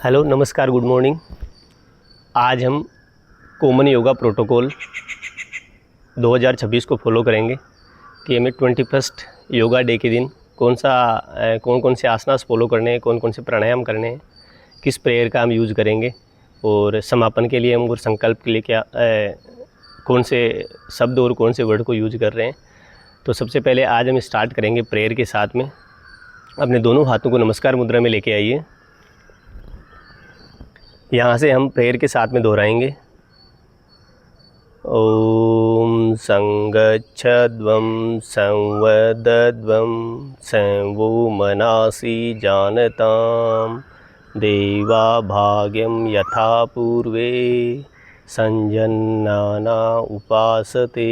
Hello, नमस्कार, good morning. आज हम कॉमन योगा प्रोटोकॉल 2026 को फॉलो करेंगे कि हमें 21st योगा डे के दिन कौन कौन से आसनास फॉलो करने हैं, कौन कौन से प्राणायाम करने हैं, किस प्रेयर का हम यूज़ करेंगे और समापन के लिए हम और संकल्प के लिए कौन से शब्द और कौन से वर्ड को यूज कर रहे हैं। तो सबसे पहले आज हम स्टार्ट करेंगे प्रेयर के साथ में। अपने दोनों हाथों को नमस्कार मुद्रा में लेके आइए। यहाँ से हम प्रेयर के साथ में दोहराएंगे। ओम संगच्छध्वं संवदध्वं संवो मनासि जानतां देवा भाग्यं यथा पूर्वे संजन्नाना उपासते।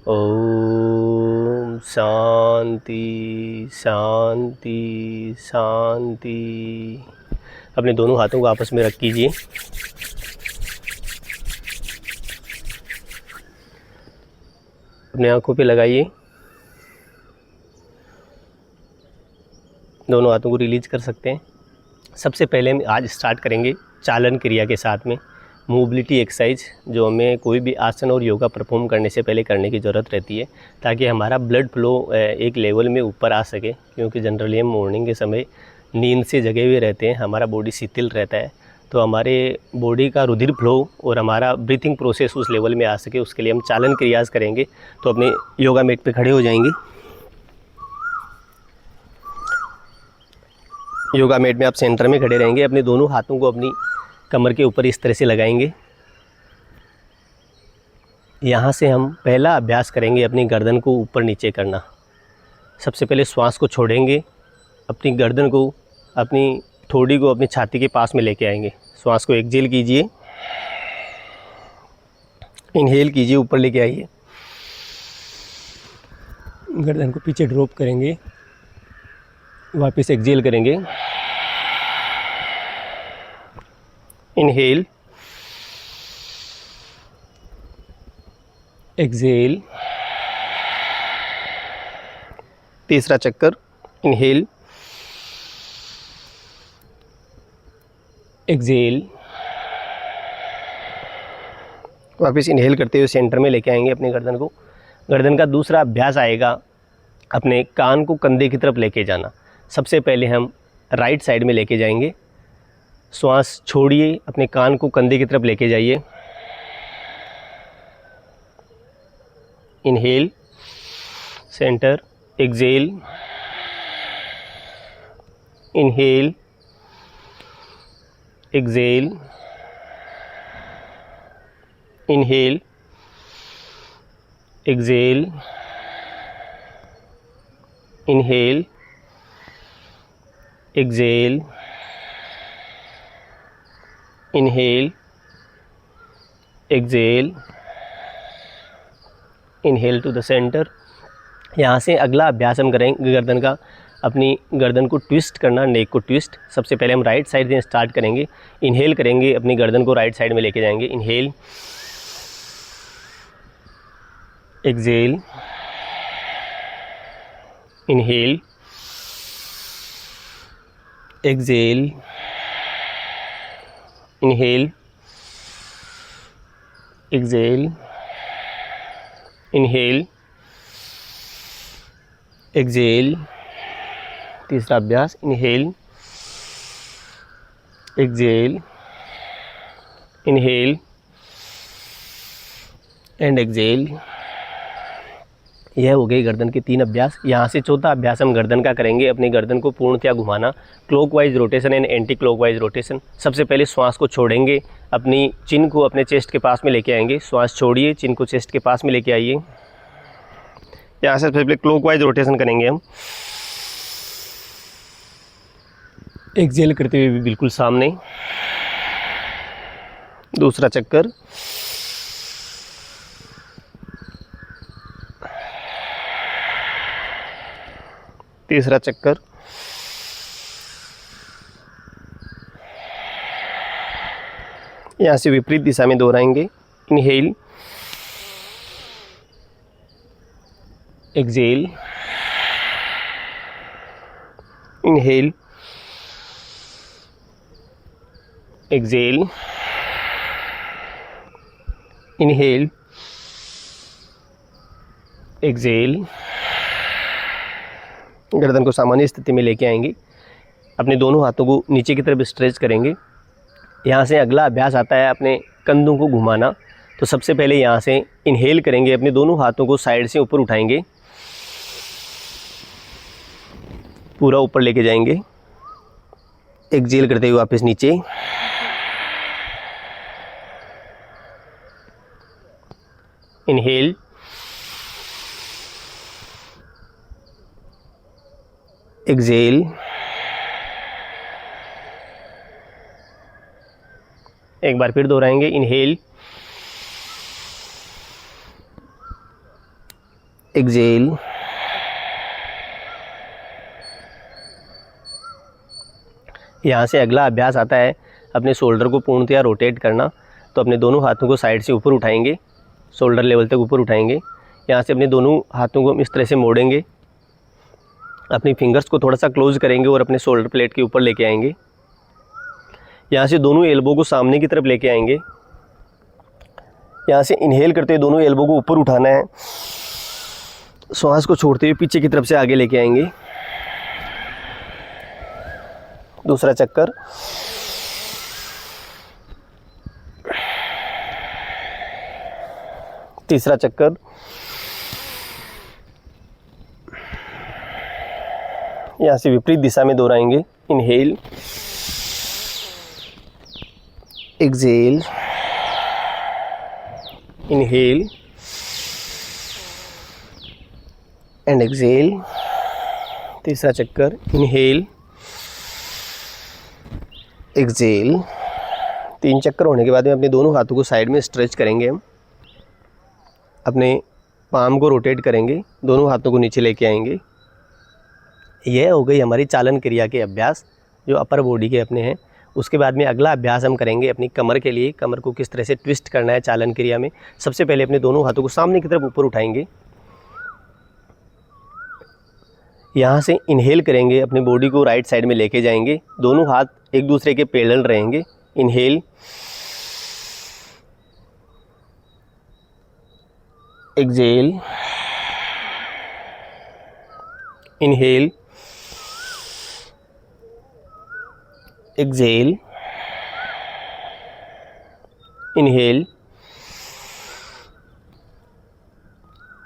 ओम शांति शांति शांति। अपने दोनों हाथों को आपस में रख कीजिए। अपने आंखों पे लगाइए। दोनों हाथों को रिलीज कर सकते हैं। सबसे पहले हम आज स्टार्ट करेंगे चालन क्रिया के साथ में मोबिलिटी एक्सरसाइज, जो हमें कोई भी आसन और योगा परफॉर्म करने से पहले करने की ज़रूरत रहती है ताकि हमारा ब्लड फ्लो एक लेवल में ऊपर आ सके। क्योंकि जनरली हम मॉर्निंग के समय नींद से जगे हुए रहते हैं, हमारा बॉडी शिथिल रहता है, तो हमारे बॉडी का रुधिर फ्लो और हमारा ब्रीथिंग प्रोसेस उस लेवल में आ सके, उसके लिए हम चालन क्रियाज करेंगे। तो अपने योगा मैट पे खड़े हो जाएंगे। योगा मैट में आप सेंटर में खड़े रहेंगे। अपने दोनों हाथों को अपनी कमर के ऊपर इस तरह से लगाएंगे। यहाँ से हम पहला अभ्यास करेंगे अपनी गर्दन को ऊपर नीचे करना। सबसे पहले श्वास को छोड़ेंगे, अपनी गर्दन को, अपनी थोड़ी को अपनी छाती के पास में लेके आएंगे। श्वास को एक्सहेल कीजिए, इनहेल कीजिए, ऊपर लेके आइए। गर्दन को पीछे ड्रॉप करेंगे, वापस एक्सहेल करेंगे। Inhale, exhale. तीसरा चक्कर, इनहेल, एक्सहेल। वापस इनहेल करते हुए सेंटर में लेके आएंगे अपनी गर्दन को। गर्दन का दूसरा अभ्यास आएगा अपने कान को कंधे की तरफ लेके जाना। सबसे पहले हम राइट साइड में लेके जाएंगे। श्वास छोड़िए, अपने कान को कंधे की तरफ लेके जाइए। Inhale, centre, exhale, inhale, exhale, inhale, exhale, inhale, exhale, inhale, exhale, inhale to the centre. यहाँ से अगला अभ्यास हम करेंगे गर्दन का। अपनी गर्दन को ट्विस्ट करना, नेक को ट्विस्ट। सबसे पहले हम राइट साइड से स्टार्ट करेंगे। इनहेल करेंगे, अपनी गर्दन को राइट साइड में लेके जाएंगे। Inhale, exhale, inhale, exhale, inhale, exhale, inhale, exhale. तीसरा अभ्यास, inhale, exhale, inhale and exhale. यह हो गई गर्दन के 3 अभ्यास। यहाँ से चौथा अभ्यास हम गर्दन का करेंगे। अपनी गर्दन को पूर्णतया घुमाना, clockwise rotation and anti clockwise rotation. सबसे पहले श्वास को छोड़ेंगे, अपनी चिन को अपने चेस्ट के पास में लेके आएंगे। श्वास छोड़िए, चिन को चेस्ट के पास में लेके आइए। यहाँ से पहले क्लॉकवाइज रोटेशन करेंगे हम। एक्सहेल करते हुए भी बिल्कुल सामने। दूसरा चक्कर, तीसरा चक्कर, यहाँ से विपरीत दिशा में दोहराएंगे। Inhale, exhale, inhale, exhale, inhale, exhale. गर्दन को सामान्य स्थिति में लेके आएंगे, अपने दोनों हाथों को नीचे की तरफ स्ट्रेच करेंगे। यहाँ से अगला अभ्यास आता है अपने कंधों को घुमाना। तो सबसे पहले यहाँ से इनहेल करेंगे, अपने दोनों हाथों को साइड से ऊपर उठाएंगे, पूरा ऊपर लेके जाएंगे। एक्सेल करते हुए वापस नीचे, इनहेल, एक्सेल, एक बार फिर दोहराएंगे। इनहेल, एक्सेल, यहाँ से अगला अभ्यास आता है अपने शोल्डर को पूर्णतया रोटेट करना। तो अपने दोनों हाथों को साइड से ऊपर उठाएंगे, शोल्डर लेवल तक ऊपर उठाएंगे। यहाँ से अपने दोनों हाथों को हम इस तरह से मोड़ेंगे, अपनी फिंगर्स को थोड़ा सा क्लोज करेंगे और अपने शोल्डर प्लेट के ऊपर लेके आएंगे। यहाँ से दोनों एल्बो को सामने की तरफ लेके आएंगे। यहाँ से इनहेल करते हुए दोनों एल्बो को ऊपर उठाना है, श्वास को छोड़ते हुए पीछे की तरफ से आगे लेके आएंगे। दूसरा चक्कर, तीसरा चक्कर, यहाँ से विपरीत दिशा में दोहराएंगे। Inhale, exhale, inhale and exhale. तीसरा चक्कर, इनहेल, एक्सेल। 3 चक्कर होने के बाद में अपने दोनों हाथों को साइड में स्ट्रेच करेंगे। हम अपने पाम को रोटेट करेंगे, दोनों हाथों को नीचे लेके आएंगे। यह हो गई हमारी चालन क्रिया के अभ्यास जो अपर बॉडी के अपने हैं। उसके बाद में अगला अभ्यास हम करेंगे अपनी कमर के लिए। कमर को किस तरह से ट्विस्ट करना है चालन क्रिया में। सबसे पहले अपने दोनों हाथों को सामने की तरफ ऊपर उठाएंगे, यहाँ से इनहेल करेंगे, अपनी बॉडी को राइट साइड में लेके जाएंगे। दोनों हाथ एक दूसरे के पैरेलल रहेंगे। Inhale, exhale, inhale, exhale, inhale,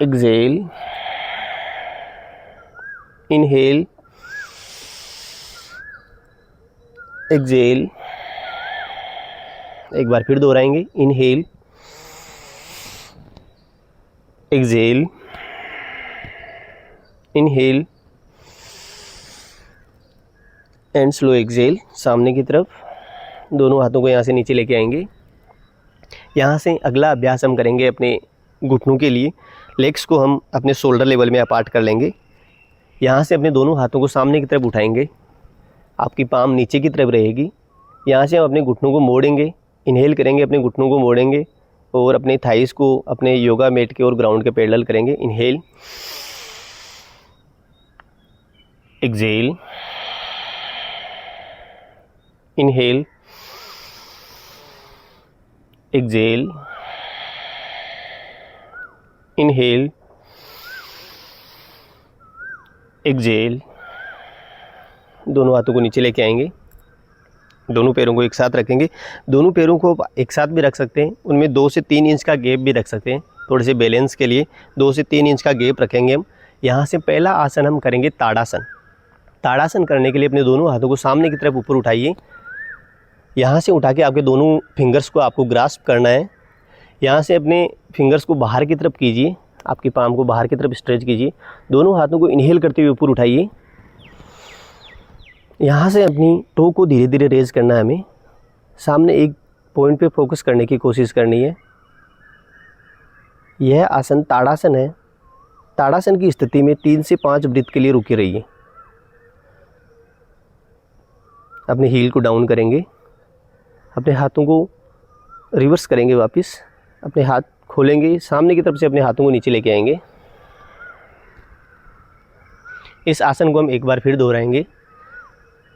exhale, inhale, exhale. एक बार फिर दोहराएंगे। Inhale, exhale, inhale and slow exhale. सामने की तरफ दोनों हाथों को यहाँ से नीचे लेके आएंगे। यहाँ से अगला अभ्यास हम करेंगे अपने घुटनों के लिए। लेग्स को हम अपने शोल्डर लेवल में अपार्ट कर लेंगे। यहाँ से अपने दोनों हाथों को सामने की तरफ उठाएंगे, आपकी पाम नीचे की तरफ रहेगी। यहाँ से हम अपने घुटनों को मोड़ेंगे, इनहेल करेंगे, अपने घुटनों को मोड़ेंगे और अपने थाइस को अपने योगा मैट के और ग्राउंड के पैरेलल करेंगे। Inhale, exhale, inhale, exhale, inhale, exhale. दोनों हाथों को नीचे लेके आएंगे, दोनों पैरों को एक साथ रखेंगे। दोनों पैरों को एक साथ भी रख सकते हैं, उनमें 2 से 3 इंच का गैप भी रख सकते हैं। थोड़े से बैलेंस के लिए 2 से 3 इंच का गैप रखेंगे हम। यहाँ से पहला आसन हम करेंगे ताड़ासन। ताड़ासन करने के लिए अपने दोनों हाथों को सामने की तरफ ऊपर उठाइए। यहाँ से उठा के आपके दोनों फिंगर्स को आपको ग्रास्प करना है। यहाँ से अपने फिंगर्स को बाहर की तरफ कीजिए, आपकी पाम को बाहर की तरफ स्ट्रेच कीजिए। दोनों हाथों को इनहेल करते हुए ऊपर उठाइए। यहाँ से अपनी टो को धीरे धीरे रेज करना है हमें। सामने एक पॉइंट पे फोकस करने की कोशिश करनी है। यह आसन ताड़ासन है। ताड़ासन की स्थिति में 3 से 5 ब्रीथ के लिए रुके रहिए। अपने हील को डाउन करेंगे, अपने हाथों को रिवर्स करेंगे, वापस अपने हाथ खोलेंगे, सामने की तरफ से अपने हाथों को नीचे लेके आएंगे। इस आसन को हम एक बार फिर दोहराएंगे।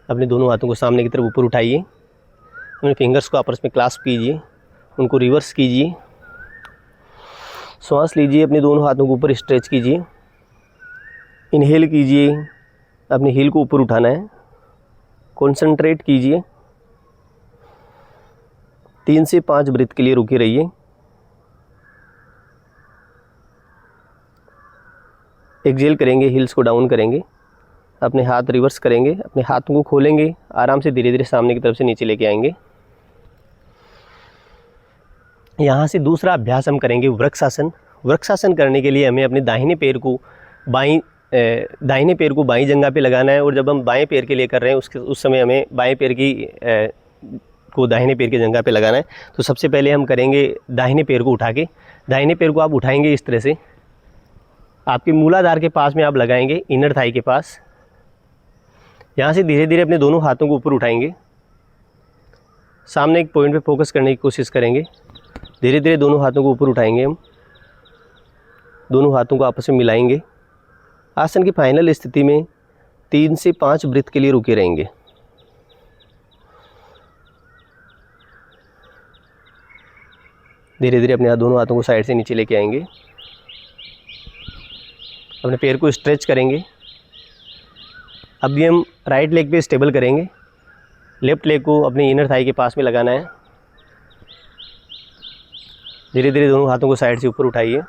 अपने दोनों हाथों को सामने की तरफ ऊपर उठाइए, अपने फिंगर्स को आपस में क्लास्प कीजिए, उनको रिवर्स कीजिए, श्वास लीजिए, अपने दोनों हाथों को ऊपर स्ट्रेच कीजिए, इनहेल कीजिए, अपनी हील को ऊपर उठाना है, कंसंट्रेट कीजिए, 3 से 5 ब्रीथ के लिए रुके रहिए। एक्सहेल करेंगे, हील्स को डाउन करेंगे, अपने हाथ रिवर्स करेंगे, अपने हाथों को खोलेंगे, आराम से धीरे धीरे सामने की तरफ से नीचे लेके आएंगे। यहाँ से दूसरा अभ्यास हम करेंगे वृक्षासन। वृक्षासन करने के लिए हमें अपने दाहिने पैर को बाईं जंघा पे लगाना है, और जब हम बाएं पैर के लिए कर रहे हैं उस समय हमें बाएं पैर को दाहिने पैर की जंघा पे लगाना है। तो सबसे पहले हम करेंगे दाहिने पैर को उठा के, दाहिने पैर को आप उठाएंगे इस तरह से, आपके मूलाधार के पास में आप लगाएंगे, इनर थाई के पास। यहाँ से धीरे धीरे अपने दोनों हाथों को ऊपर उठाएंगे, सामने एक पॉइंट पे फोकस करने की कोशिश करेंगे। धीरे धीरे दोनों हाथों को ऊपर उठाएंगे, हम दोनों हाथों को आपस में मिलाएंगे। आसन की फाइनल स्थिति में 3 से 5 ब्रीथ के लिए रुके रहेंगे। धीरे धीरे अपने दोनों हाथों को साइड से नीचे लेके आएंगे, अपने पैर को स्ट्रेच करेंगे। अभी हम राइट लेग पे स्टेबल करेंगे, लेफ्ट लेग को अपने इनर थाई के पास में लगाना है। धीरे धीरे दोनों हाथों को साइड से ऊपर उठाइए,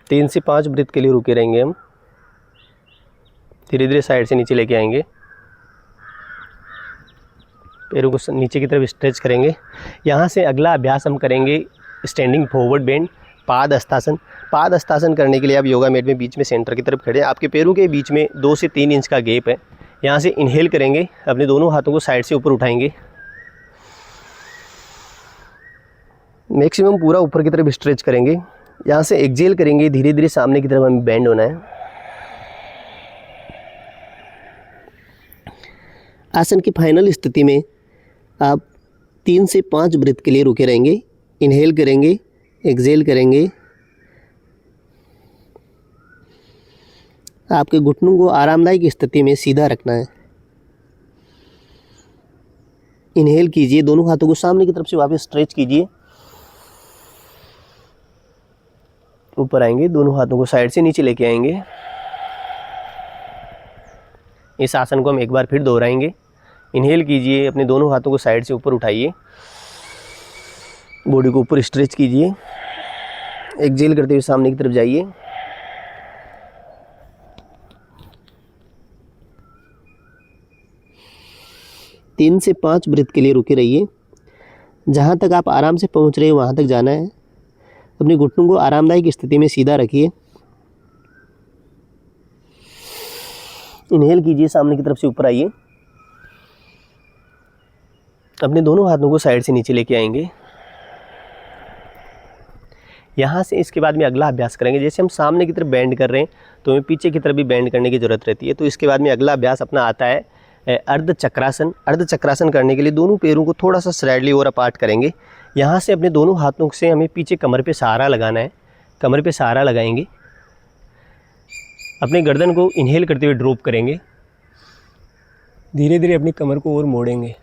तीन से 5 ब्रीथ के लिए रुके रहेंगे हम। धीरे धीरे साइड से नीचे लेके आएंगे, पैरों को नीचे की तरफ स्ट्रेच करेंगे। यहाँ से अगला अभ्यास हम करेंगे स्टैंडिंग फॉरवर्ड बेंड, पाद हस्तासन। पाद हस्तासन करने के लिए आप योगा मैट में बीच में सेंटर की तरफ खड़े हैं, आपके पैरों के बीच में 2 से 3 इंच का गैप है। यहाँ से इनहेल करेंगे, अपने दोनों हाथों को साइड से ऊपर उठाएंगे, मैक्सिमम पूरा ऊपर की तरफ स्ट्रेच करेंगे। यहाँ से एक्सहेल करेंगे, धीरे धीरे सामने की तरफ हमें बेंड होना है। आसन की फाइनल स्थिति में आप 3 से 5 ब्रीथ के लिए रुके रहेंगे। इनहेल करेंगे, एक्सहेल करेंगे, आपके घुटनों को आरामदायक स्थिति में सीधा रखना है। इनहेल कीजिए, दोनों हाथों को सामने की तरफ से वापस स्ट्रेच कीजिए, ऊपर आएंगे, दोनों हाथों को साइड से नीचे लेके आएंगे। इस आसन को हम एक बार फिर दोहराएंगे। इनहेल कीजिए, अपने दोनों हाथों को साइड से ऊपर उठाइए, बॉडी को ऊपर स्ट्रेच कीजिए, एक्सहेल करते हुए सामने की तरफ जाइए। तीन से 5 ब्रीथ के लिए रुके रहिए। जहाँ तक आप आराम से पहुँच रहे हैं वहाँ तक जाना है। अपने घुटनों को आरामदायक स्थिति में सीधा रखिए। इनहेल कीजिए, सामने की तरफ से ऊपर आइए, अपने दोनों हाथों को साइड से नीचे लेके आएंगे। यहाँ से इसके बाद में अगला अभ्यास करेंगे। जैसे हम सामने की तरफ बेंड कर रहे हैं तो हमें पीछे की तरफ भी बेंड करने की ज़रूरत रहती है। तो इसके बाद में अगला अभ्यास अपना आता है अर्ध चक्रासन। अर्ध चक्रासन करने के लिए दोनों पैरों को थोड़ा सा स्लाइडली और अपार्ट करेंगे। यहाँ से अपने दोनों हाथों से हमें पीछे कमर पे सहारा लगाना है। कमर पे सहारा लगाएंगे, अपने गर्दन को इनहेल करते हुए ड्रॉप करेंगे, धीरे धीरे अपनी कमर को और मोड़ेंगे।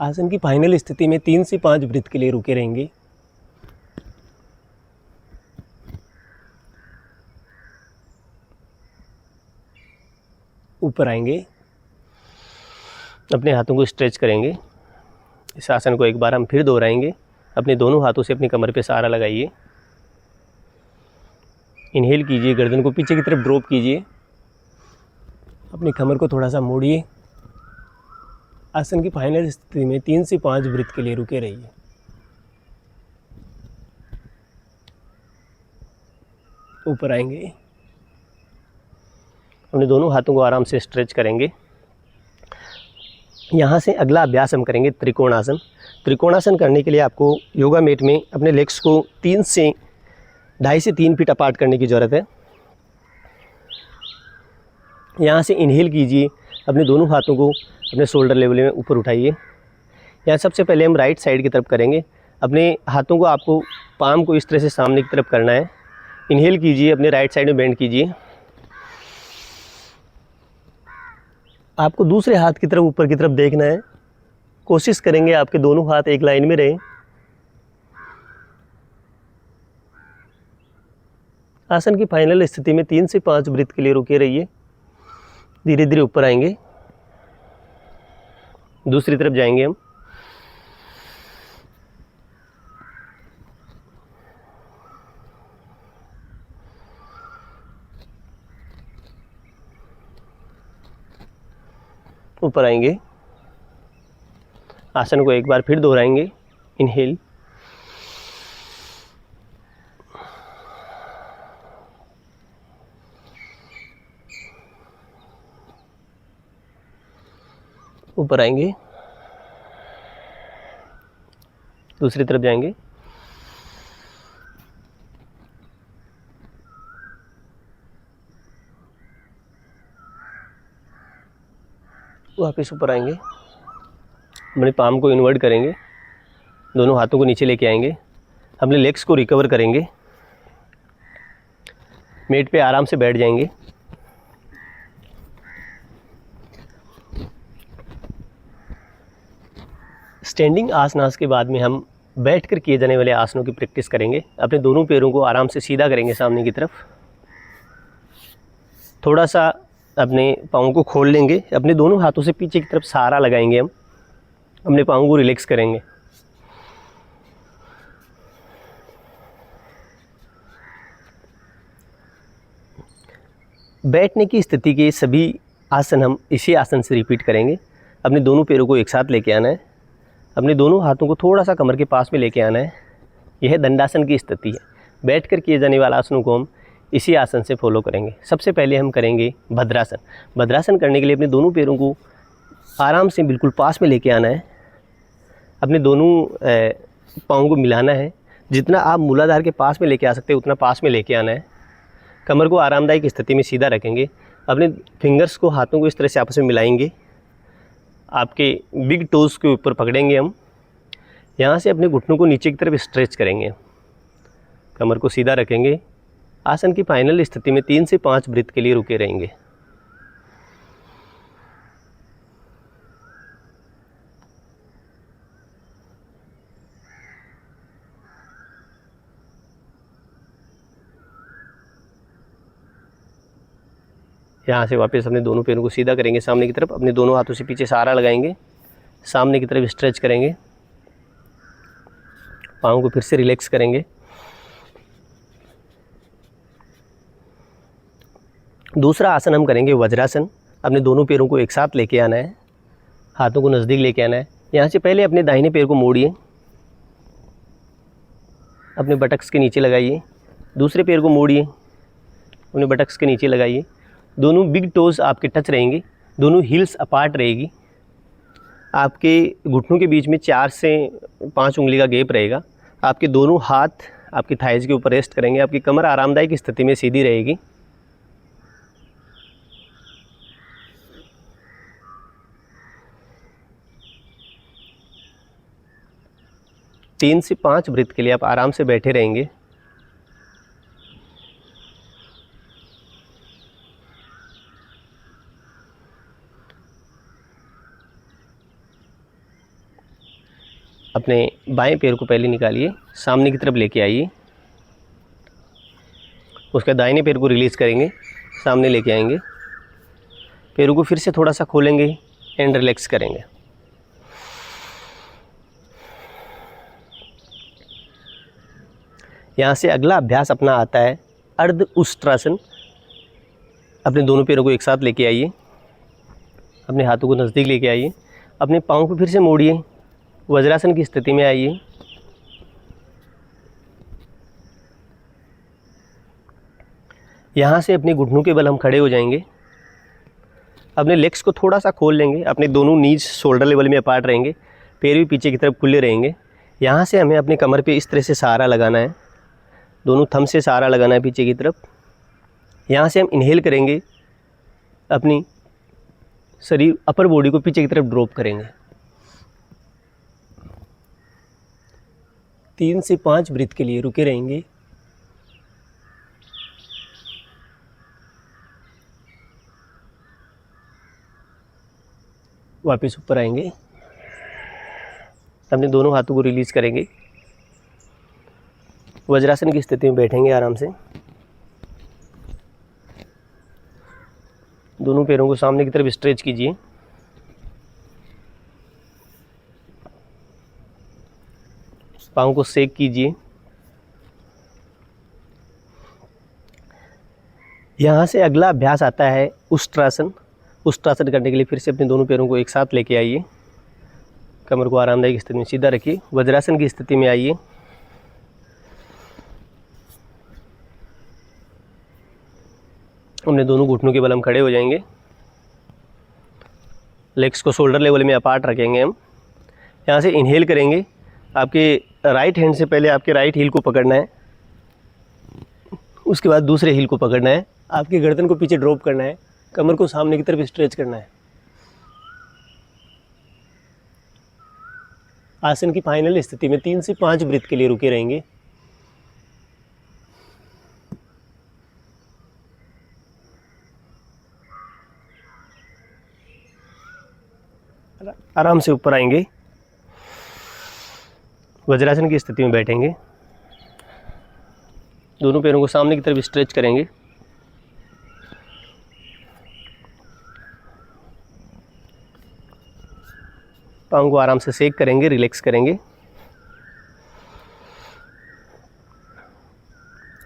आसन की फाइनल स्थिति में 3 से 5 ब्रीथ के लिए रुके रहेंगे। ऊपर आएंगे, अपने हाथों को स्ट्रेच करेंगे। इस आसन को एक बार हम फिर दोहराएंगे। अपने दोनों हाथों से अपनी कमर पे सहारा लगाइए, इनहेल कीजिए, गर्दन को पीछे की तरफ ड्रॉप कीजिए, अपनी कमर को थोड़ा सा मोड़िए। आसन की फाइनल स्थिति में 3 से 5 ब्रीथ के लिए रुके रहिए। ऊपर आएंगे, अपने दोनों हाथों को आराम से स्ट्रेच करेंगे। यहाँ से अगला अभ्यास हम करेंगे त्रिकोणासन। त्रिकोणासन करने के लिए आपको योगा मैट में अपने लेग्स को 2.5 से 3 फीट अपार्ट करने की ज़रूरत है। यहाँ से इनहेल कीजिए, अपने दोनों हाथों को अपने शोल्डर लेवल में ऊपर उठाइए। यहाँ सबसे पहले हम राइट साइड की तरफ करेंगे। अपने हाथों को आपको पाम को इस तरह से सामने की तरफ करना है। इनहेल कीजिए, अपने राइट साइड में बेंड कीजिए। आपको दूसरे हाथ की तरफ ऊपर की तरफ देखना है। कोशिश करेंगे आपके दोनों हाथ एक लाइन में रहें। आसन की फाइनल स्थिति में 3 से 5 ब्रीथ के लिए रुके रहिए। धीरे धीरे ऊपर आएंगे। दूसरी तरफ जाएंगे हम। ऊपर आएंगे। आसन को एक बार फिर दोहराएंगे। इनहेल, ऊपर आएंगे। दूसरी तरफ जाएंगे। वापस ऊपर आएंगे। अपने पाम को इन्वर्ट करेंगे। दोनों हाथों को नीचे लेके आएंगे। अपने लेग्स को रिकवर करेंगे। मेट पे आराम से बैठ जाएंगे। स्टैंडिंग आसनास के बाद में हम बैठकर किए जाने वाले आसनों की प्रैक्टिस करेंगे। अपने दोनों पैरों को आराम से सीधा करेंगे सामने की तरफ। थोड़ा सा अपने पाँव को खोल लेंगे। अपने दोनों हाथों से पीछे की तरफ सहारा लगाएंगे। हम अपने पाँव को रिलैक्स करेंगे। बैठने की स्थिति के सभी आसन हम इसी आसन से रिपीट करेंगे। अपने दोनों पैरों को एक साथ लेके आना है। अपने दोनों हाथों को थोड़ा सा कमर के पास में लेके आना है। यह दंडासन की स्थिति है। बैठकर किए जाने वाला आसनों को हम इसी आसन से फॉलो करेंगे। सबसे पहले हम करेंगे भद्रासन। भद्रासन करने के लिए अपने दोनों पैरों को आराम से बिल्कुल पास में लेके आना है। अपने दोनों पाँव को मिलाना है। जितना आप मूलाधार के पास में लेके आ सकते हैं उतना पास में लेके आना है। कमर को आरामदायक स्थिति में सीधा रखेंगे। अपने फिंगर्स को, हाथों को इस तरह से आपस में मिलाएंगे। आपके बिग टोज़ के ऊपर पकड़ेंगे हम। यहाँ से अपने घुटनों को नीचे की तरफ स्ट्रेच करेंगे। कमर को सीधा रखेंगे। आसन की फाइनल स्थिति में 3 से 5 ब्रीथ के लिए रुके रहेंगे। यहाँ से वापस अपने दोनों पैरों को सीधा करेंगे सामने की तरफ। अपने दोनों हाथों से पीछे सहारा लगाएंगे। सामने की तरफ स्ट्रेच करेंगे। पाँव को फिर से रिलैक्स करेंगे। दूसरा आसन हम करेंगे वज्रासन। अपने दोनों पैरों को एक साथ लेके आना है। हाथों को नज़दीक लेके आना है। यहाँ से पहले अपने दाहिने पैर को मोड़िए। अपने बटक्स के नीचे लगाइए। दूसरे पैर को मोड़िए। अपने बटक्स के नीचे लगाइए। दोनों बिग टोज़ आपके टच रहेंगे। दोनों हील्स अपार्ट रहेगी। आपके घुटनों के बीच में 4 से 5 उंगली का गैप रहेगा। आपके दोनों हाथ आपकी थाइज़ के ऊपर रेस्ट करेंगे। आपकी कमर आरामदायक स्थिति में सीधी रहेगी। तीन से 5 ब्रीथ के लिए आप आराम से बैठे रहेंगे। अपने बाएं पैर को पहले निकालिए, सामने की तरफ लेके आइए। उसके दाहिने पैर को रिलीज़ करेंगे, सामने लेके आएंगे। पैरों को फिर से थोड़ा सा खोलेंगे एंड रिलैक्स करेंगे। यहाँ से अगला अभ्यास अपना आता है अर्ध उष्ट्रासन। अपने दोनों पैरों को एक साथ लेके आइए। अपने हाथों को नज़दीक लेके आइए। अपने पाँव को फिर से मोड़िए। वज्रासन की स्थिति में आइए। यहाँ से अपने घुटनों के बल हम खड़े हो जाएंगे। अपने लेग्स को थोड़ा सा खोल लेंगे। अपने दोनों नीज शोल्डर लेवल में अपार्ट रहेंगे। पैर भी पीछे की तरफ खुले रहेंगे। यहाँ से हमें अपने कमर पे इस तरह से सहारा लगाना है। दोनों थंब से सहारा लगाना है पीछे की तरफ। यहाँ से हम इनहेल करेंगे। अपनी शरीर, अपर बॉडी को पीछे की तरफ ड्रॉप करेंगे। 3 से 5 ब्रीथ के लिए रुके रहेंगे। वापस ऊपर आएंगे, अपने दोनों हाथों को रिलीज़ करेंगे, वज्रासन की स्थिति में बैठेंगे आराम से। दोनों पैरों को सामने की तरफ स्ट्रेच कीजिए। पाँव को सेक कीजिए। यहाँ से अगला अभ्यास आता है उष्ट्रासन। उष्ट्रासन करने के लिए फिर से अपने दोनों पैरों को एक साथ लेके आइए, कमर को आरामदायक स्थिति में सीधा रखिए, वज्रासन की स्थिति में आइए। अपने दोनों घुटनों के बल हम खड़े हो जाएंगे, लेग्स को शोल्डर लेवल में अपार्ट रखेंगे हम। यहाँ से इनहेल करेंगे, आपके राइट हैंड से पहले आपके राइट हील को पकड़ना है, उसके बाद दूसरे हील को पकड़ना है, आपकी गर्दन को पीछे ड्रॉप करना है, कमर को सामने की तरफ स्ट्रेच करना है। आसन की फाइनल स्थिति में 3 से 5 ब्रीथ के लिए रुके रहेंगे। आराम से ऊपर आएंगे, वज्रासन की स्थिति में बैठेंगे, दोनों पैरों को सामने की तरफ स्ट्रेच करेंगे, पाँव को आराम से सेक करेंगे, रिलैक्स करेंगे।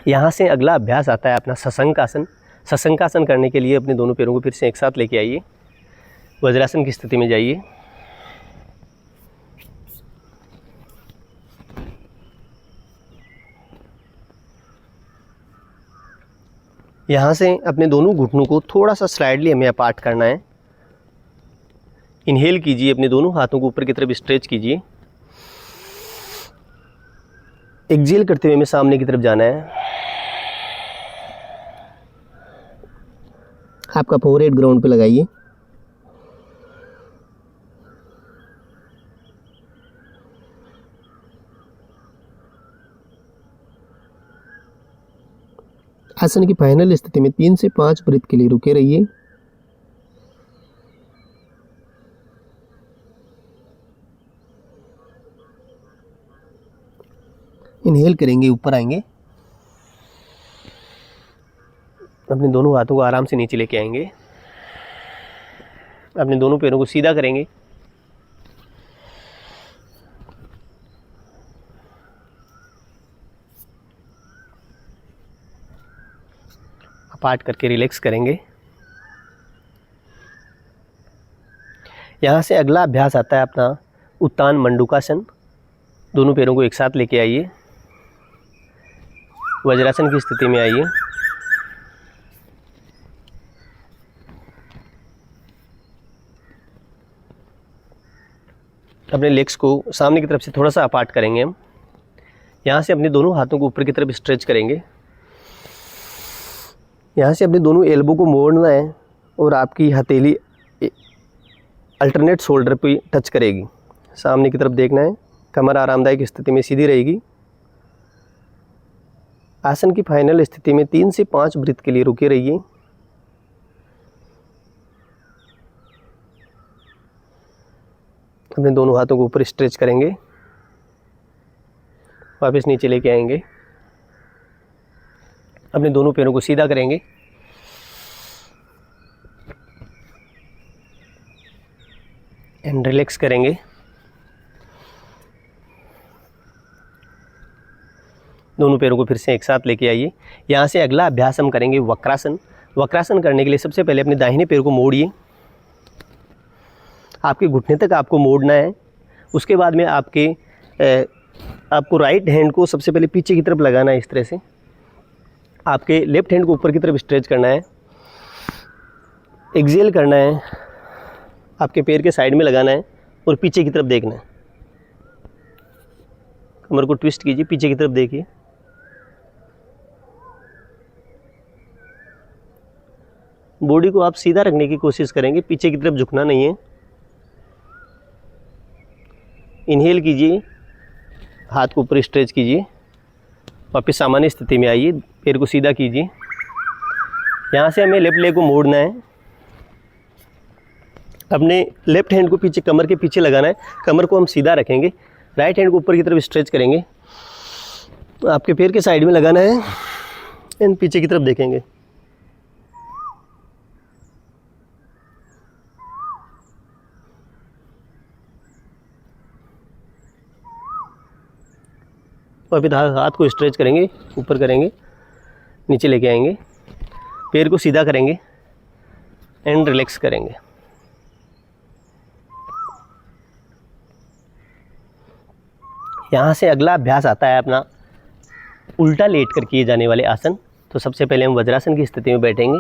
यहाँ से अगला अभ्यास आता है अपना सशंकासन। सशंकासन करने के लिए अपने दोनों पैरों को फिर से एक साथ लेके आइए, वज्रासन की स्थिति में जाइए। यहाँ से अपने दोनों घुटनों को थोड़ा सा स्लाइडली हमें अपार्ट करना है। इनहेल कीजिए, अपने दोनों हाथों को ऊपर की तरफ स्ट्रेच कीजिए। एक्सहेल करते हुए हमें सामने की तरफ जाना है। आपका फोरहेड ग्राउंड पे लगाइए। आसन की फाइनल स्थिति में 3 से 5 ब्रीथ के लिए रुके रहिए। इनहेल करेंगे, ऊपर आएंगे, अपने दोनों हाथों को आराम से नीचे लेके आएंगे, अपने दोनों पैरों को सीधा करेंगे, अपार्ट करके रिलैक्स करेंगे। यहाँ से अगला अभ्यास आता है अपना उत्तान मंडूकासन। दोनों पैरों को एक साथ लेके आइए, वज्रासन की स्थिति में आइए। अपने लेग्स को सामने की तरफ से थोड़ा सा अपार्ट करेंगे हम। यहाँ से अपने दोनों हाथों को ऊपर की तरफ स्ट्रेच करेंगे। यहाँ से अपने दोनों एल्बो को मोड़ना है और आपकी हथेली अल्टरनेट शोल्डर पे टच करेगी। सामने की तरफ देखना है, कमर आरामदायक स्थिति में सीधी रहेगी। आसन की फाइनल स्थिति में 3 से 5 ब्रीथ के लिए रुके रहिए। अपने दोनों हाथों को ऊपर स्ट्रेच करेंगे, वापस नीचे लेके आएंगे, अपने दोनों पैरों को सीधा करेंगे, एंड रिलैक्स करेंगे। दोनों पैरों को फिर से एक साथ लेके आइए। यहाँ से अगला अभ्यास हम करेंगे वक्रासन। वक्रासन करने के लिए सबसे पहले अपने दाहिने पैर को मोड़िए, आपके घुटने तक आपको मोड़ना है। उसके बाद में आपको राइट हैंड को सबसे पहले पीछे की तरफ लगाना है, इस तरह से। आपके लेफ्ट हैंड को ऊपर की तरफ स्ट्रेच करना है, एक्सहेल करना है, आपके पैर के साइड में लगाना है और पीछे की तरफ देखना है। कमर को ट्विस्ट कीजिए, पीछे की तरफ देखिए। बॉडी को आप सीधा रखने की कोशिश करेंगे, पीछे की तरफ झुकना नहीं है। इनहेल कीजिए, हाथ को ऊपर स्ट्रेच कीजिए, वापस सामान्य स्थिति में आइए, पैर को सीधा कीजिए। यहाँ से हमें लेफ्ट लेग को मोड़ना है, अपने लेफ्ट हैंड को पीछे कमर के पीछे लगाना है, कमर को हम सीधा रखेंगे, राइट हैंड को ऊपर की तरफ स्ट्रेच करेंगे, आपके पैर के साइड में लगाना है एंड पीछे की तरफ देखेंगे। और फिर हाथ को स्ट्रेच करेंगे, ऊपर करेंगे, नीचे लेके आएंगे, पैर को सीधा करेंगे एंड रिलैक्स करेंगे। यहाँ से अगला अभ्यास आता है अपना उल्टा लेट कर किए जाने वाले आसन। तो सबसे पहले हम वज्रासन की स्थिति में बैठेंगे।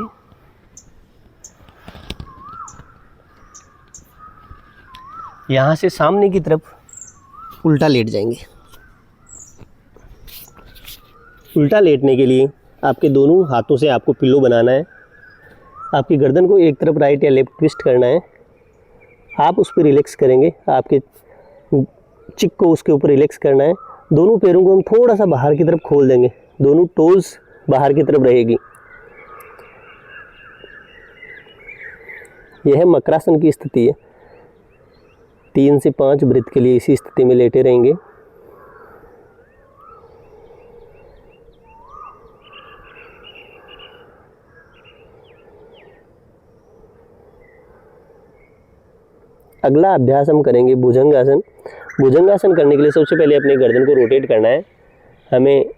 यहाँ से सामने की तरफ उल्टा लेट जाएंगे। उल्टा लेटने के लिए आपके दोनों हाथों से आपको पिल्लो बनाना है। आपकी गर्दन को एक तरफ राइट या लेफ्ट ट्विस्ट करना है। आप उस पर रिलैक्स करेंगे, आपके चिक को उसके ऊपर रिलैक्स करना है। दोनों पैरों को हम थोड़ा सा बाहर की तरफ खोल देंगे, दोनों टोज बाहर की तरफ रहेगी। यह मकरासन की स्थिति है। 3 से 5 ब्रेथ के लिए इसी स्थिति में लेटे रहेंगे। अगला अभ्यास हम करेंगे भुजंगासन। भुजंगासन करने के लिए सबसे पहले अपने गर्दन को रोटेट करना है। हमें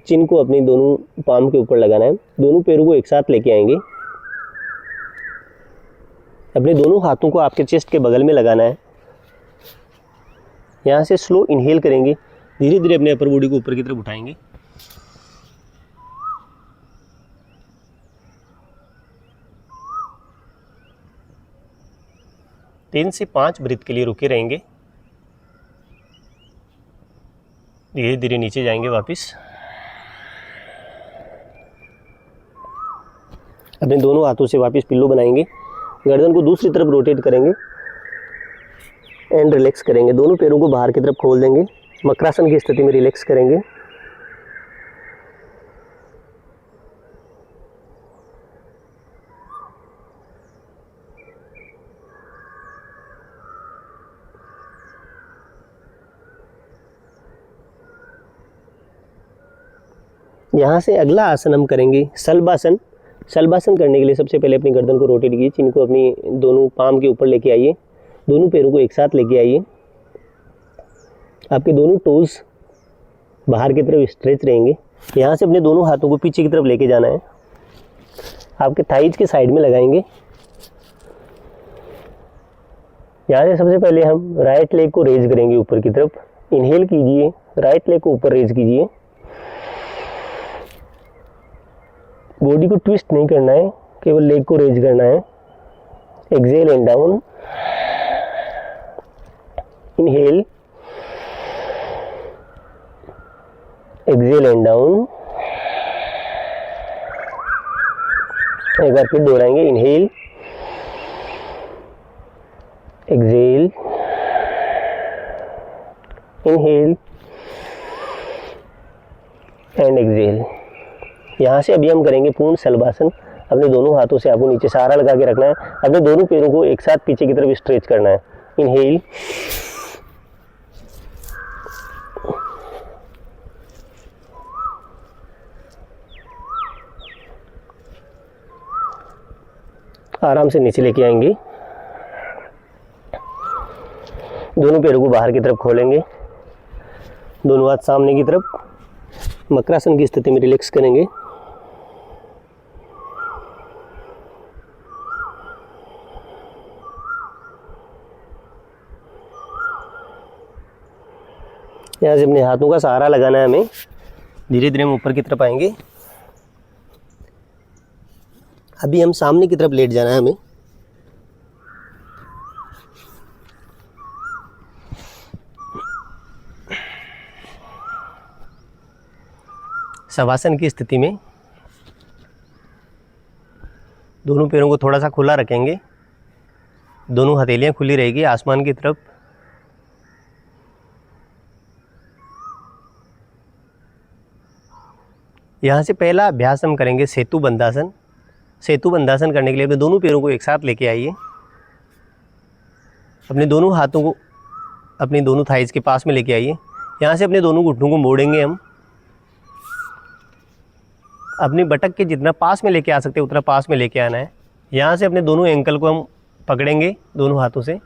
चिन को अपनी दोनों पाम के ऊपर लगाना है। दोनों पैरों को एक साथ लेके आएंगे। अपने दोनों हाथों को आपके चेस्ट के बगल में लगाना है। यहाँ से स्लो इनहेल करेंगे, धीरे धीरे अपने अपर बॉडी को ऊपर की तरफ उठाएंगे। तीन से 5 ब्रीथ के लिए रुके रहेंगे। धीरे धीरे नीचे जाएंगे वापस। अपने दोनों हाथों से वापस पिल्लो बनाएंगे। गर्दन को दूसरी तरफ रोटेट करेंगे एंड रिलैक्स करेंगे। दोनों पैरों को बाहर की तरफ खोल देंगे। मकरासन की स्थिति में रिलैक्स करेंगे। यहाँ से अगला आसन हम करेंगे शलभासन। शलभासन करने के लिए सबसे पहले अपनी गर्दन को रोटेट कीजिए, चिन को अपनी दोनों पाम के ऊपर लेके आइए, दोनों पैरों को एक साथ लेके आइए। आपके दोनों टोज बाहर की तरफ स्ट्रेच रहेंगे। यहाँ से अपने दोनों हाथों को पीछे की तरफ लेके जाना है, आपके थाइज के साइड में लगाएंगे। यहाँ से सबसे पहले हम राइट लेग को रेज करेंगे ऊपर की तरफ। इनहेल कीजिए, राइट लेग को ऊपर रेज कीजिए। बॉडी को ट्विस्ट नहीं करना है, केवल लेग को रेज करना है। Exhale and down, inhale, exhale and down. एक बार फिर दोहराएंगे, inhale, exhale, inhale and exhale. यहाँ से अभी हम करेंगे पूर्ण शलभासन। अपने दोनों हाथों से आपको नीचे सहारा लगा के रखना है। अपने दोनों पैरों को एक साथ पीछे की तरफ स्ट्रेच करना है। इनहेल, आराम से नीचे लेके आएंगे। दोनों पैरों को बाहर की तरफ खोलेंगे, दोनों हाथ सामने की तरफ। मकरासन की स्थिति में रिलैक्स करेंगे। यहाँ से अपने हाथों का सहारा लगाना है हमें। धीरे धीरे हम ऊपर की तरफ आएंगे। अभी हम सामने की तरफ लेट जाना है हमें। शवासन की स्थिति में दोनों पैरों को थोड़ा सा खुला रखेंगे, दोनों हथेलियां खुली रहेगी आसमान की तरफ। यहाँ से पहला अभ्यास हम करेंगे सेतु बंधासन। सेतु बंधासन करने के लिए अपने दोनों पैरों को एक साथ लेके आइए। अपने दोनों हाथों को अपनी दोनों थाइज़ के पास में लेके आइए। यहाँ से अपने दोनों घुटनों को मोड़ेंगे हम। अपनी बटक के जितना पास में लेके आ सकते हैं उतना पास में लेके आना है। यहाँ से अपने दोनों एंकल को हम पकड़ेंगे दोनों हाथों से,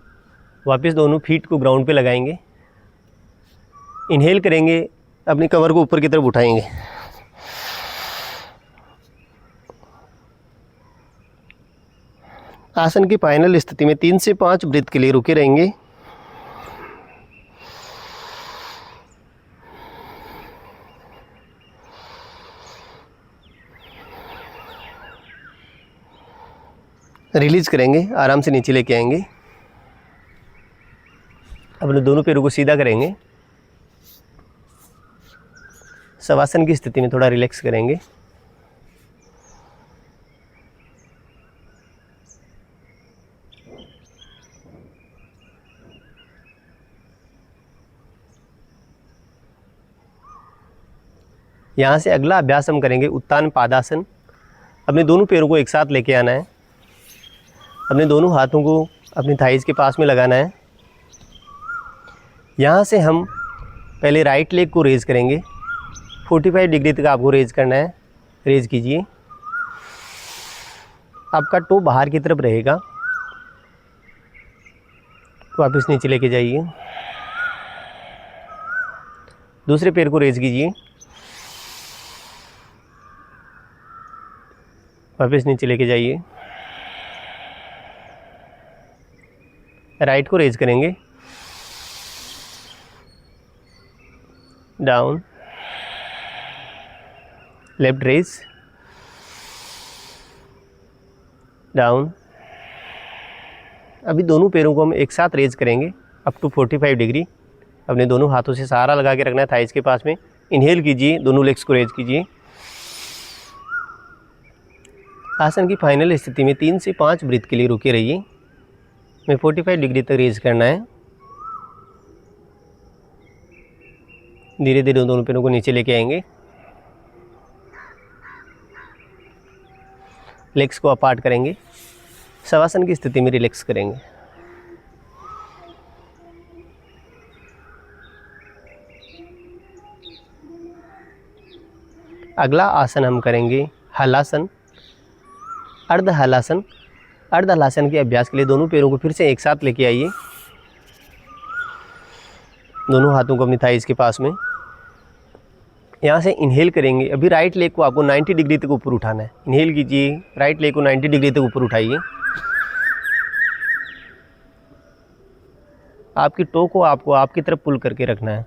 वापस दोनों फीट को ग्राउंड पे लगाएंगे। इनहेल करेंगे, अपनी कमर को ऊपर की तरफ उठाएंगे। आसन की फाइनल स्थिति में 3 से 5 ब्रीथ के लिए रुके रहेंगे। रिलीज करेंगे, आराम से नीचे लेके आएंगे। अपने दोनों पैरों को सीधा करेंगे। शवासन की स्थिति में थोड़ा रिलैक्स करेंगे। यहाँ से अगला अभ्यास हम करेंगे उत्तान पादासन। अपने दोनों पैरों को एक साथ लेके आना है। अपने दोनों हाथों को अपनी थाइज़ के पास में लगाना है। यहाँ से हम पहले राइट लेग को रेज़ करेंगे। 45 डिग्री तक आपको रेज़ करना है। रेज़ कीजिए। आपका टो बाहर की तरफ रहेगा। वापस नीचे लेके जाइए। दूसरे पैर को रेज़ कीजिए। वापस नीचे लेके जाइए। राइट को रेज करेंगे, डाउन, लेफ्ट रेज, डाउन। अभी दोनों पैरों को हम एक साथ रेज करेंगे अप टू 45 डिग्री। अपने दोनों हाथों से सहारा लगा के रखना है थाइस के पास में। इनहेल कीजिए, दोनों लेग्स को रेज कीजिए। आसन की फाइनल स्थिति में 3 से 5 ब्रीथ के लिए रुके रहिए। हमें 45 डिग्री तक रेज करना है। धीरे धीरे दोनों पैरों को नीचे लेके आएंगे। लेग्स को अपार्ट करेंगे। शवासन की स्थिति में रिलैक्स करेंगे। अगला आसन हम करेंगे हलासन, अर्ध हलासन। अर्ध हलासन के अभ्यास के लिए दोनों पैरों को फिर से एक साथ लेके आइए। दोनों हाथों को अपनी थाइस के पास में। यहाँ से इनहेल करेंगे। अभी राइट लेग को आपको 90 डिग्री तक ऊपर उठाना है। इनहेल कीजिए, राइट लेग को 90 डिग्री तक ऊपर उठाइए। आपकी टो को आपको आपकी तरफ पुल करके रखना है।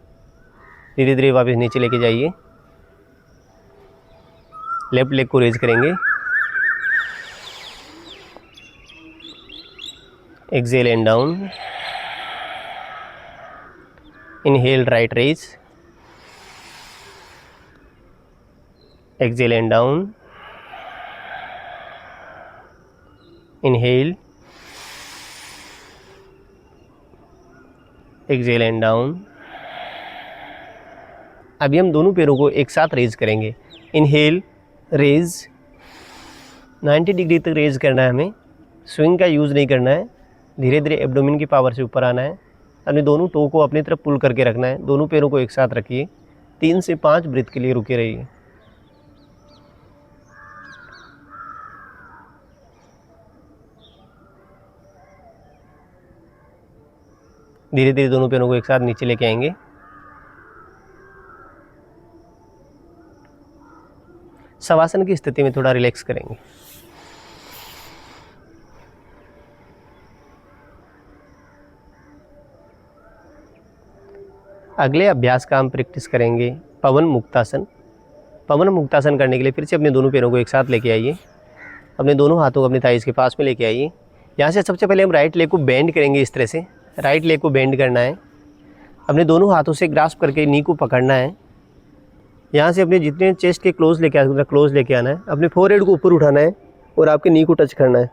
धीरे धीरे वापस नीचे लेके जाइए। लेफ्ट लेग को रेज करेंगे। Exhale and down. Inhale, right raise. Exhale and down. Inhale, exhale and down. अभी हम दोनों पैरों को एक साथ रेज करेंगे। इनहेल, रेज, 90 डिग्री तक रेज करना है हमें। स्विंग का यूज़ नहीं करना है। धीरे धीरे एब्डोमेन की पावर से ऊपर आना है। अपने दोनों टो को अपनी तरफ पुल करके रखना है। दोनों पैरों को एक साथ रखिए। 3 से 5 ब्रीथ के लिए रुके रहिए। धीरे धीरे दोनों पैरों को एक साथ नीचे लेके आएंगे। शवासन की स्थिति में थोड़ा रिलैक्स करेंगे। अगले अभ्यास का हम प्रैक्टिस करेंगे पवन मुक्तासन। पवन मुक्तासन करने के लिए फिर से अपने दोनों पैरों को एक साथ लेके आइए। अपने दोनों हाथों को अपनी थाइस के पास में लेके आइए। यहाँ से सबसे पहले हम राइट लेग को बेंड करेंगे। इस तरह से राइट लेग को बेंड करना है। अपने दोनों हाथों से ग्रास्प करके नी को पकड़ना है। यहाँ से अपने जितने चेस्ट के क्लोज लेके आना, क्लोज लेके आना है। अपने फोरहेड को ऊपर उठाना है और आपके नी को टच करना है।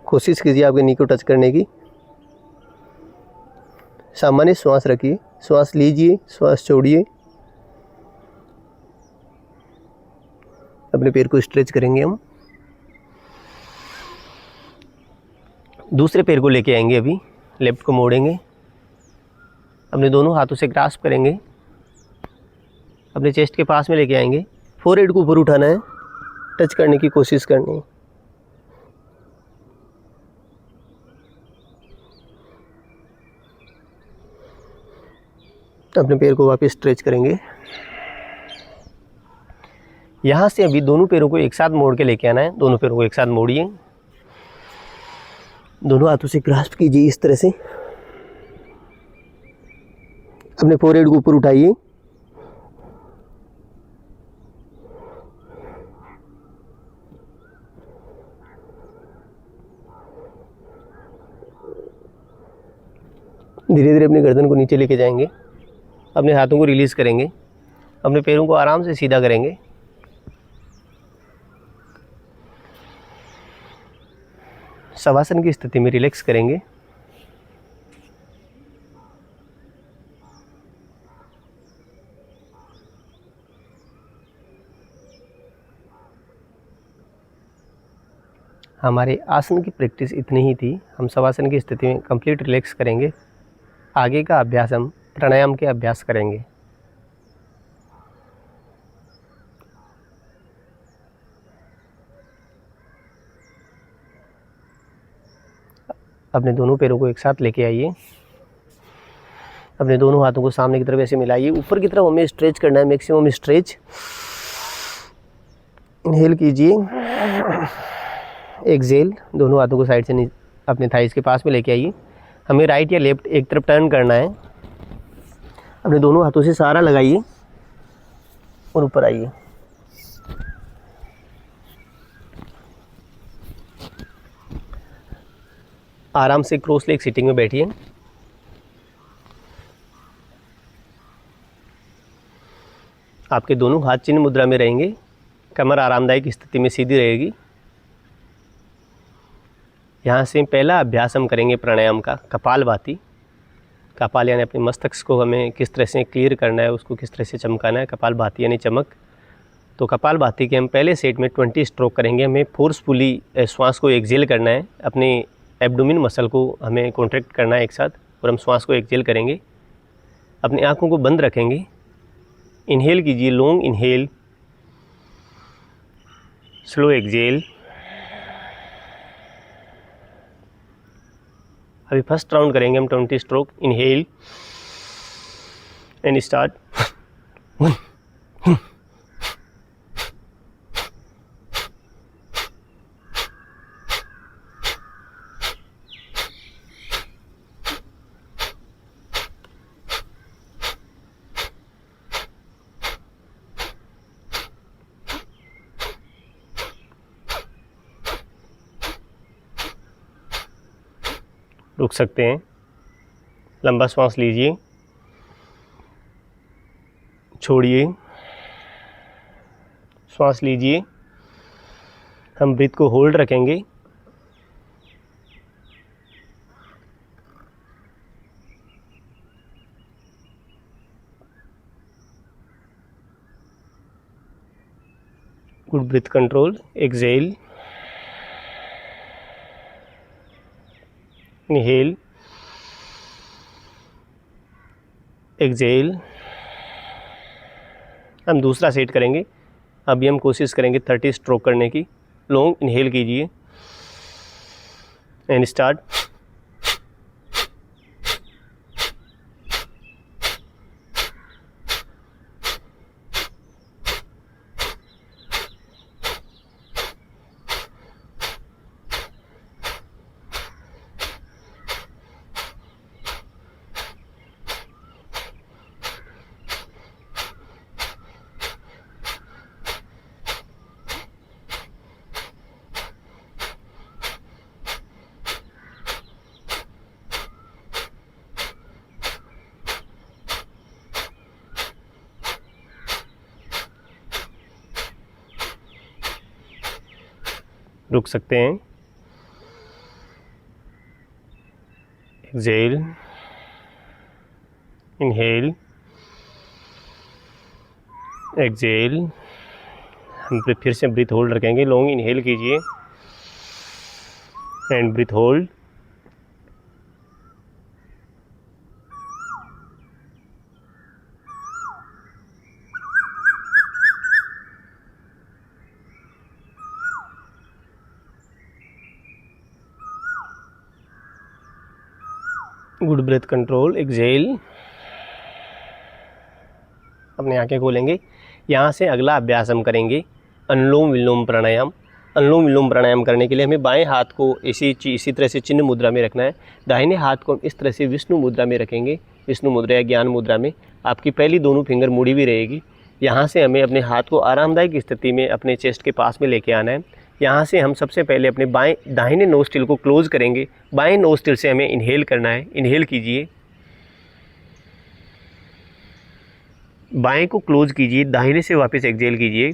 कोशिश कीजिए आपके नी को टच करने की। सामान्य श्वास रखिए। श्वास लीजिए, श्वास छोड़िए। अपने पैर को स्ट्रेच करेंगे हम। दूसरे पैर को लेके आएंगे, अभी लेफ्ट को मोड़ेंगे, अपने दोनों हाथों से ग्रास्प करेंगे, अपने चेस्ट के पास में लेके आएंगे, फोरहेड को ऊपर उठाना है, टच करने की कोशिश करनी है। अपने पैर को वापस स्ट्रेच करेंगे। यहाँ से अभी दोनों पैरों को एक साथ मोड़ के लेके आना है। दोनों पैरों को एक साथ मोड़िए, दोनों हाथों से ग्रास्प कीजिए इस तरह से, अपने फोरहेड को ऊपर उठाइए, धीरे धीरे अपनी गर्दन को नीचे लेके जाएंगे, अपने हाथों को रिलीज़ करेंगे, अपने पैरों को आराम से सीधा करेंगे। शवासन की स्थिति में रिलैक्स करेंगे। हमारे आसन की प्रैक्टिस इतनी ही थी। हम शवासन की स्थिति में कंप्लीट रिलैक्स करेंगे। आगे का अभ्यास हम प्राणायाम के अभ्यास करेंगे। अपने दोनों पैरों को एक साथ लेके आइए, अपने दोनों हाथों को सामने की तरफ ऐसे मिलाइए, ऊपर की तरफ हमें स्ट्रेच करना है, मैक्सिमम स्ट्रेच। इनहेल कीजिए, एक्सहेल, दोनों हाथों को साइड से अपने थाइस के पास में लेके आइए। हमें राइट या लेफ्ट एक तरफ टर्न करना है। अपने दोनों हाथों से सहारा लगाइए और ऊपर आइए। आराम से क्रॉस लेग सीटिंग में बैठिए। आपके दोनों हाथ चिन्ह मुद्रा में रहेंगे, कमर आरामदायक स्थिति में सीधी रहेगी। यहाँ से पहला अभ्यास हम करेंगे प्राणायाम का, कपालभाति। कपाल यानी अपने मस्तिष्क को हमें किस तरह से क्लियर करना है, उसको किस तरह से चमकाना है। कपालभाति यानी चमक। तो कपालभाति के हम पहले सेट में 20 स्ट्रोक करेंगे। हमें फोर्सफुली श्वास को एक्सहेल करना है, अपने एब्डोमेन मसल को हमें कॉन्ट्रैक्ट करना है एक साथ, और हम श्वास को एक्सहेल करेंगे। अपनी आँखों को बंद रखेंगे। इनहेल कीजिए, लॉन्ग इनहेल, स्लो एक्सहेल। अभी फर्स्ट राउंड करेंगे हम 20 स्ट्रोक। Inhale and start. 1 रुक सकते हैं, लंबा श्वास लीजिए, छोड़िए, श्वास लीजिए। हम ब्रीथ को होल्ड रखेंगे। Good breath control. Exhale, inhale, exhale. हम दूसरा सेट करेंगे। अभी हम कोशिश करेंगे 30 स्ट्रोक करने की। लॉन्ग इनहेल कीजिए एंड स्टार्ट। रुक सकते हैं। Exhale, inhale, exhale. हम फिर से ब्रीथ होल्ड रखेंगे। लॉन्ग इनहेल कीजिए and breath hold. Good breath control, exhale. अपनी आंखें खोलेंगे। यहाँ से अगला अभ्यास हम करेंगे अनुलोम विलोम प्राणायाम। अनुलोम विलोम प्राणायाम करने के लिए हमें बाएं हाथ को इसी तरह से चिन्ह मुद्रा में रखना है। दाहिने हाथ को हम इस तरह से विष्णु मुद्रा में रखेंगे, विष्णु मुद्रा या ज्ञान मुद्रा में। आपकी पहली दोनों फिंगर मुड़ी हुई रहेगी। यहाँ से हमें अपने हाथ को आरामदायक स्थिति में अपने चेस्ट के पास में लेके आना है। यहाँ से हम सबसे पहले अपने दाहिने नोस्ट्रिल को क्लोज करेंगे। बाएं नोस्ट्रिल से हमें इनहेल करना है। इनहेल कीजिए, बाएं को क्लोज कीजिए, दाहिने से वापस एक्सहेल कीजिए।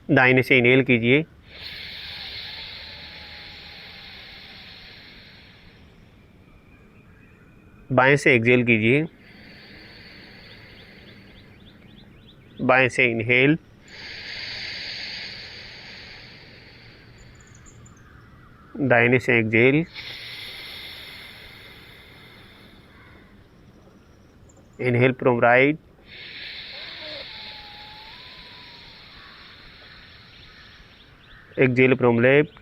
दाहिने से इनहेल कीजिए, बाएं से एक्सहेल कीजिए। बाएं से इनहेल, दाहिने से exhale. Inhale from right, exhale from left.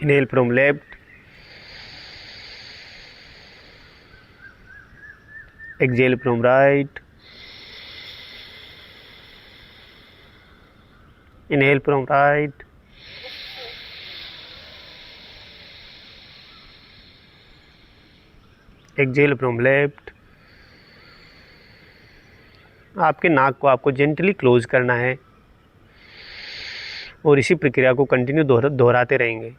Inhale from left, exhale from right. Inhale from right, exhale from left. आपके नाक को आपको जेंटली क्लोज करना है और इसी प्रक्रिया को कंटिन्यू दोहराते रहेंगे।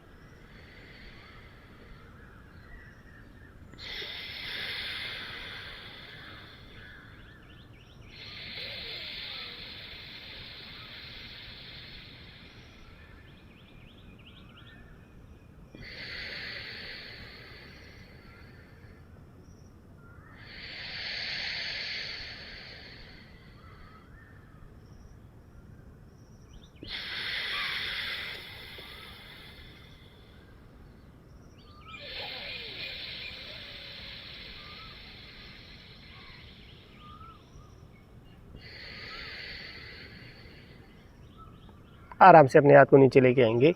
आराम से अपने हाथ को नीचे लेके आएंगे।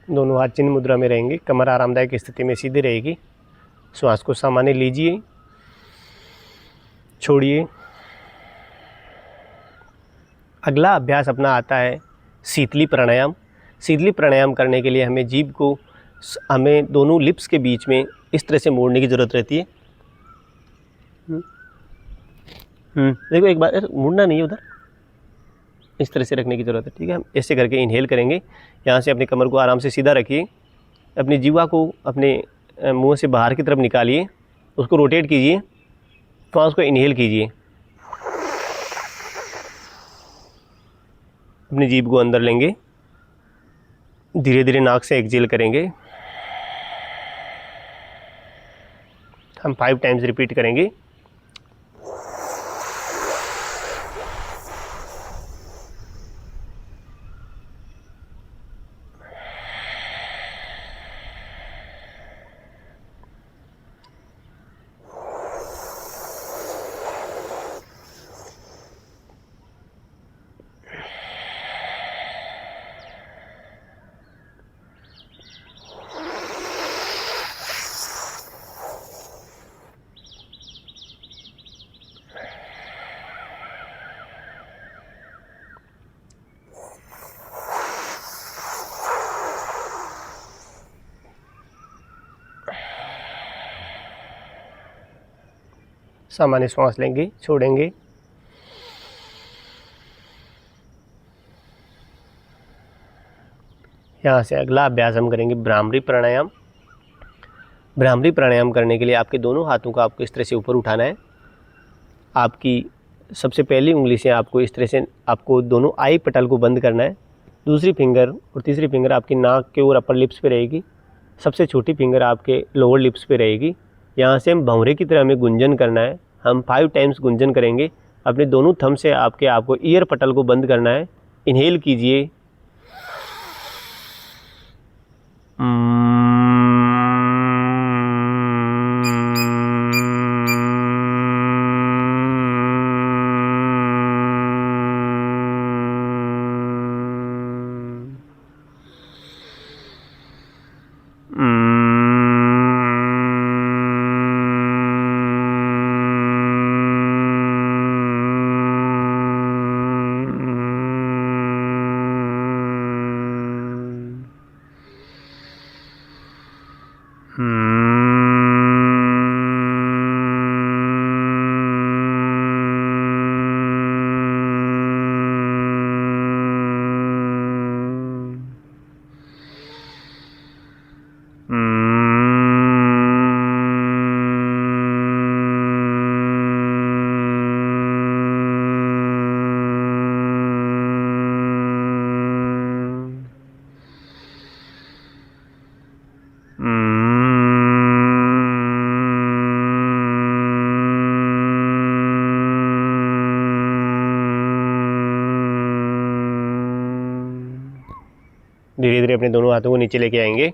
दोनों हाथ चिन्ह मुद्रा में रहेंगे। कमर आरामदायक स्थिति में सीधी रहेगी। श्वास को सामान्य लीजिए, छोड़िए। अगला अभ्यास अपना आता है शीतली प्राणायाम। शीतली प्राणायाम करने के लिए हमें जीभ को हमें दोनों लिप्स के बीच में इस तरह से मोड़ने की ज़रूरत रहती है। देखो एक बार मुड़ना नहीं है, उधर इस तरह से रखने की ज़रूरत है। ठीक है, हम ऐसे करके इनहेल करेंगे। यहाँ से अपनी कमर को आराम से सीधा रखिए। अपनी जीवा को अपने मुंह से बाहर की तरफ निकालिए, उसको रोटेट कीजिए, श्वास को इनहेल कीजिए। अपनी जीभ को अंदर लेंगे, धीरे धीरे नाक से एक्सहेल करेंगे। हम 5 टाइम्स रिपीट करेंगे। सामान्य श्वास लेंगे, छोड़ेंगे। यहाँ से अगला अभ्यास हम करेंगे भ्रामरी प्राणायाम। भ्रामरी प्राणायाम करने के लिए आपके दोनों हाथों को आपको इस तरह से ऊपर उठाना है। आपकी सबसे पहली उंगली से आपको इस तरह से आपको दोनों आई पटल को बंद करना है। दूसरी फिंगर और तीसरी फिंगर आपकी नाक के और अपर लिप्स पे रहेगी। सबसे छोटी फिंगर आपके लोअर लिप्स पे रहेगी। यहाँ से हम भंवरे की तरह हमें गुंजन करना है। हम 5 टाइम्स गुंजन करेंगे। अपने दोनों थंब से आपको ईयर पटल को बंद करना है। इनहेल कीजिए, धीरे धीरे अपने दोनों हाथों को नीचे लेके आएंगे।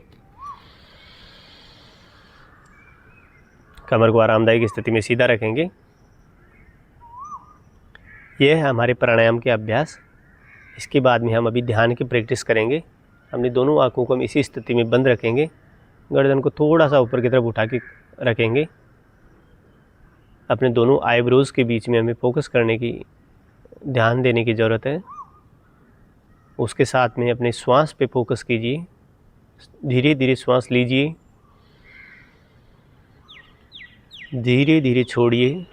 कमर को आरामदायक स्थिति में सीधा रखेंगे। यह है हमारे प्राणायाम के अभ्यास। इसके बाद में हम अभी ध्यान की प्रैक्टिस करेंगे। अपनी दोनों आँखों को हम इसी स्थिति में बंद रखेंगे। गर्दन को थोड़ा सा ऊपर की तरफ उठा के रखेंगे। अपने दोनों आईब्रोज़ के बीच में हमें फोकस करने की, ध्यान देने की ज़रूरत है। उसके साथ में अपने श्वास पे फोकस कीजिए। धीरे धीरे श्वास लीजिए, धीरे धीरे छोड़िए।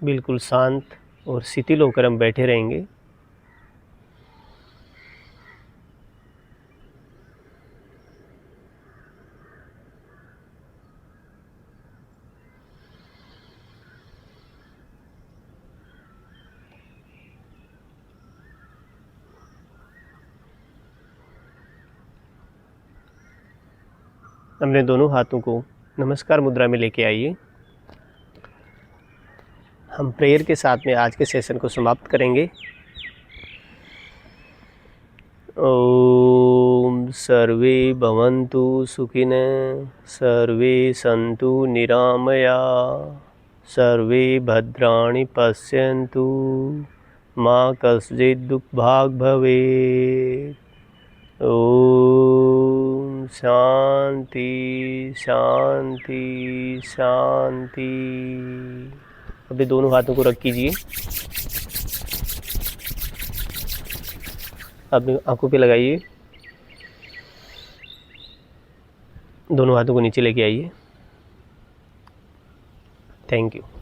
बिल्कुल शांत और शिथिल होकर हम बैठे रहेंगे। अपने दोनों हाथों को नमस्कार मुद्रा में लेके आइए। हम प्रेयर के साथ में आज के सेशन को समाप्त करेंगे। ओम सर्वे भवन्तु सुखिनः, सर्वे सन्तु निरामया, सर्वे भद्राणि पश्यन्तु, मा कश्चित् दुःखभाग् भवेत्। ओम शांति शांति शांति। अपने दोनों हाथों को रख कीजिए। अपनी आंखों पे लगाइए। दोनों हाथों को नीचे लेके आइए। Thank you.